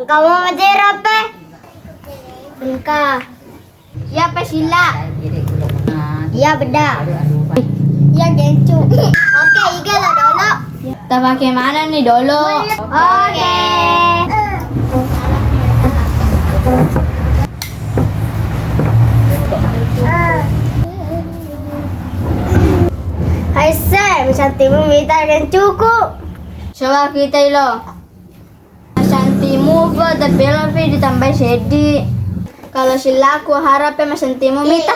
Engkau mau ngajar apa? Engkau. Siapa sila? Iya beda. Iya gencu. Oke, Iga lah dolo. Kita pakai mana nih dolo? Oke. Hai Sam, cantikmu minta gencuku. Coba kita lo. Santimu buat tapi ditambah sedi. Kalau sila aku harap mas santimu minta.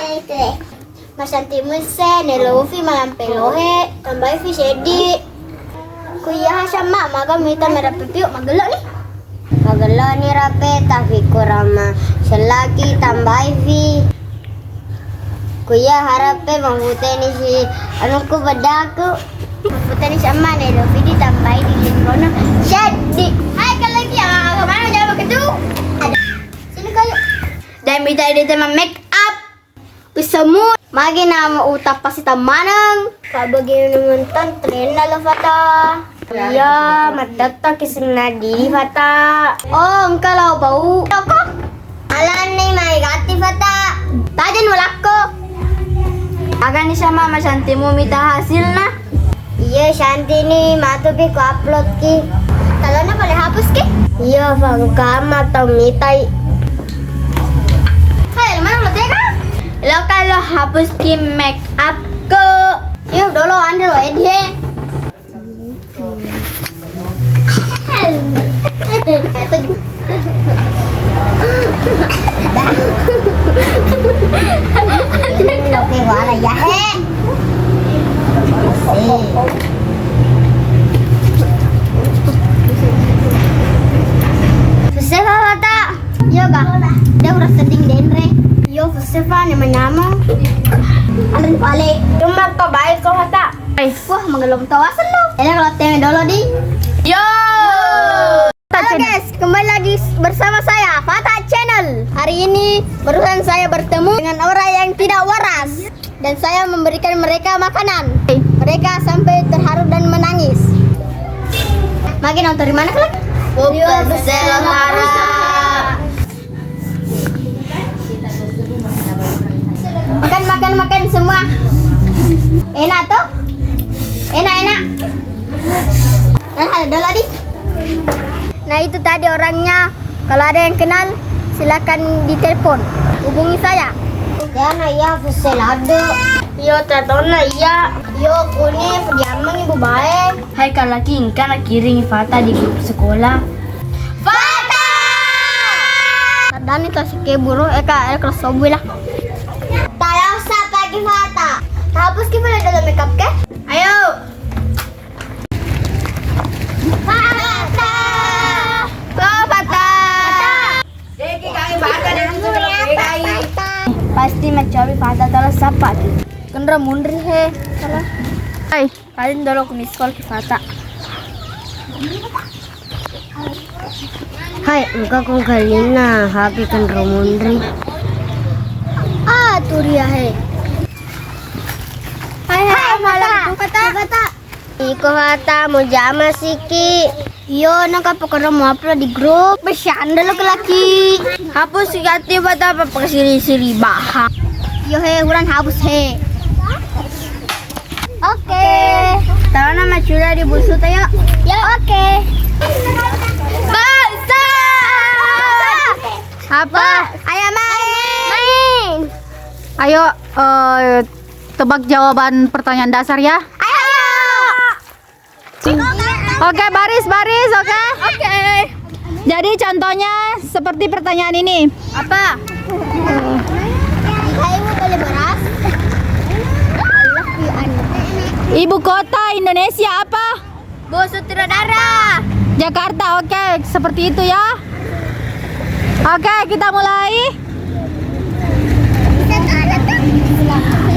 Mas santimu se nelofi malam pelohe tambah fi sedi. Kuya sama maga minta merape piu magelo nih. Magelo nih rape tapi kurama selaki tambah fi. Kuya harap mangute ni si anungku bedaku. Mangute ni sama nelofi ditambah di lingkono sedi. Kemana jawab begitu? Ada. Sini kayu. Dan minta ini tema make up. Semua. Magi nama utap pasti tamanang. Kabagi nonton tren na fata. Ya, matata kising na di fata. Oh, engkau lau bau. Toko. Alan ni mai gati fata. Tajan walako. Akan ni sama mas santimu minta hasil na. Iya, Shanti ni matupi ko upload ki. Kalau na boleh hapus ki? Iya, fangkama atau mitai. Hai, mana lo tega? Lo kalau hapus ki make up ke. Yuk, dulu anda lo edhe. Oke, wala ya he. Sefa fata. Yoga. Dia udah seding denre. Yo sefa nama-nama. Andren pale. Cuma kebaik kau fata. Wah, mengelom tawasan lo. Ini kalau teme dulu di. Yo. Halo guys, kembali lagi bersama saya Fata Channel. Hari ini barusan saya bertemu dengan orang yang tidak waras dan saya memberikan mereka makanan. Mereka sampai terharu dan menangis. Magi nonton di mana kalian? Selahara. Makan semua. Enak tuh? Enak. Nah, ada lagi. Nah, itu tadi orangnya. Kalau ada yang kenal, silakan ditelepon. Hubungi saya. Yana ya fuselado. Yo tatona ya. Yo kuni pediamang ibu baik. Hai kalau ingkan kiring Fata di grup sekolah. Fata! Tadani kasih keburu kelas sobu lah. Tayo sa pagi Fata. Tapos gimana dalam makeup ke? Ayo. Fata! Fata. Deki kami Fata dan Fata. Pasti mencari Fata dalam sapat. Kendra mundri he. Salah. Hai, kalian dulu ke sekolah ke Fata. Hai, engkau kong kalina happy kan romundri. Ah, tuh dia he. Hai, malam Fata. Iko Fata mau jama siki. Yo, nakapakara mo upload di grup. Besyanda lo kelaki. Hapus si Gati Fata apa siri-siri baha. Yo he, uran hapus he. Oke. Tahu nama curah di busu tayo. Ya oke. Bangsa. Apa? Ayo main. Ayo tebak jawaban pertanyaan dasar ya. Ayo. Oke, baris, oke. Oke. Jadi contohnya seperti pertanyaan ini. Apa? Kamu boleh beras. Ibu kota Indonesia apa? Bu Sutradara. Jakarta, oke. Seperti itu ya. Oke, kita mulai.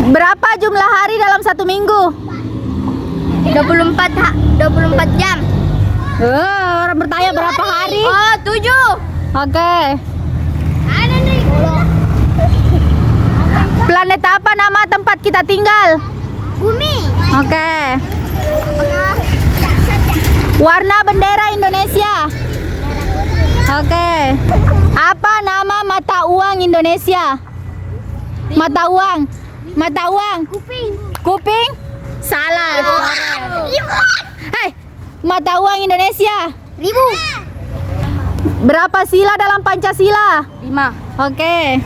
Berapa jumlah hari dalam satu minggu? 24 jam. Orang bertanya berapa hari? Oh, 7. Oke. Ada nih. Planet apa nama tempat kita tinggal? Bumi. Oke. Warna bendera Indonesia. Oke. Apa nama mata uang Indonesia? Mata uang. Mata uang. Kuping. Kuping? Salah. Hei, mata uang Indonesia. 1000. Berapa sila dalam Pancasila? 5. Oke.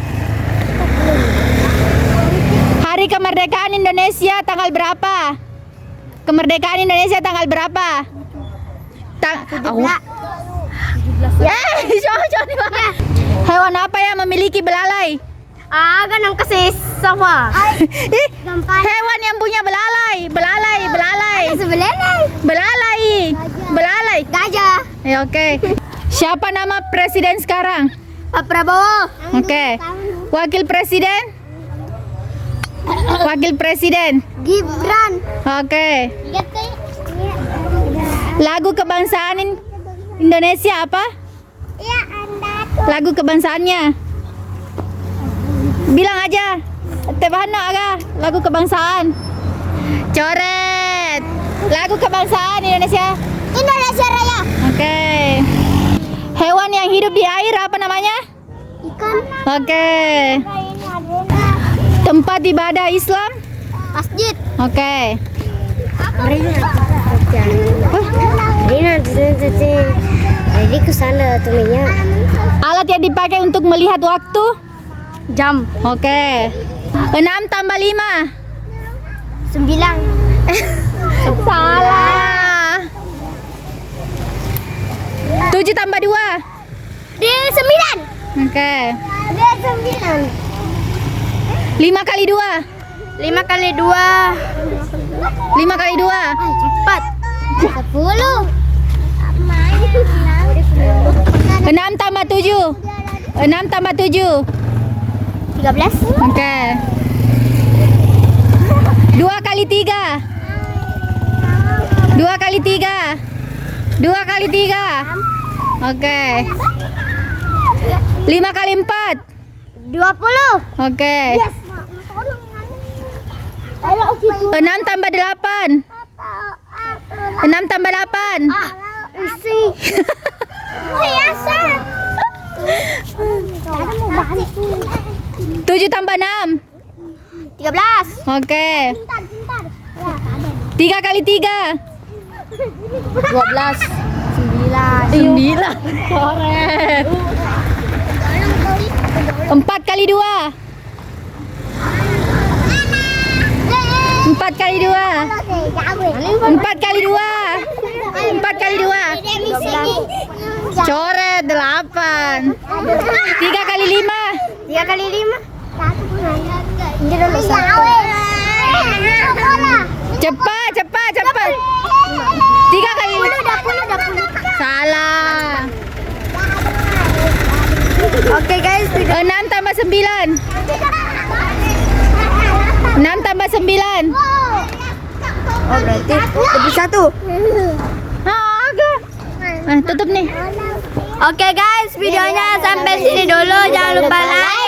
Hari kemerdekaan Indonesia tanggal berapa? Kemerdekaan Indonesia tanggal berapa? Hewan apa yang memiliki belalai? Ganang kasi sama. Ih, hewan yang punya belalai. Belalai. Gajah. Oke. Siapa nama presiden sekarang? Pak Prabowo. Oke. Wakil presiden? Gibran. Oke. Lagu kebangsaan Indonesia apa? Ya, Anda. Lagu kebangsaannya. Bilang aja. Tebana aga lagu kebangsaan. Coret. Lagu kebangsaan Indonesia. Indonesia Raya. Oke. Hewan yang hidup di air apa namanya? Ikan. Oke. Tempat ibadah Islam? Masjid. Oke. Jadi kesana tulinya. Alat yang dipakai untuk melihat waktu? Jam. Oke. 6 tambah 5. 9. Salah. 7 tambah 2. Dia 9. Oke. Dia 9. 5 kali 2. 5 kali 2. 5 kali 2. 4. 10. 6 tambah 7. 6 tambah 7. 13. Oke. 2 kali 3. 2 kali 3. 2 kali 3. Oke. 5 kali 4. 20. Oke. 6 tambah 8. 6 tambah 8. Isi. Biasa. 7 tambah 6. 13. Oke. 3 kali 3. 12. 9. Korek. 4 kali 2. 4 kali 2. 4 kali 2. 4 kali 2. Coret 8. 3 kali 5. 3 kali 5. Cepat. 3 kali 5. Salah. Oke guys, 6 tambah 9. 6 tambah 9. oh berarti 21. Agak. Tutup nih. Oke guys, videonya sampai sini dulu. Jangan lupa like,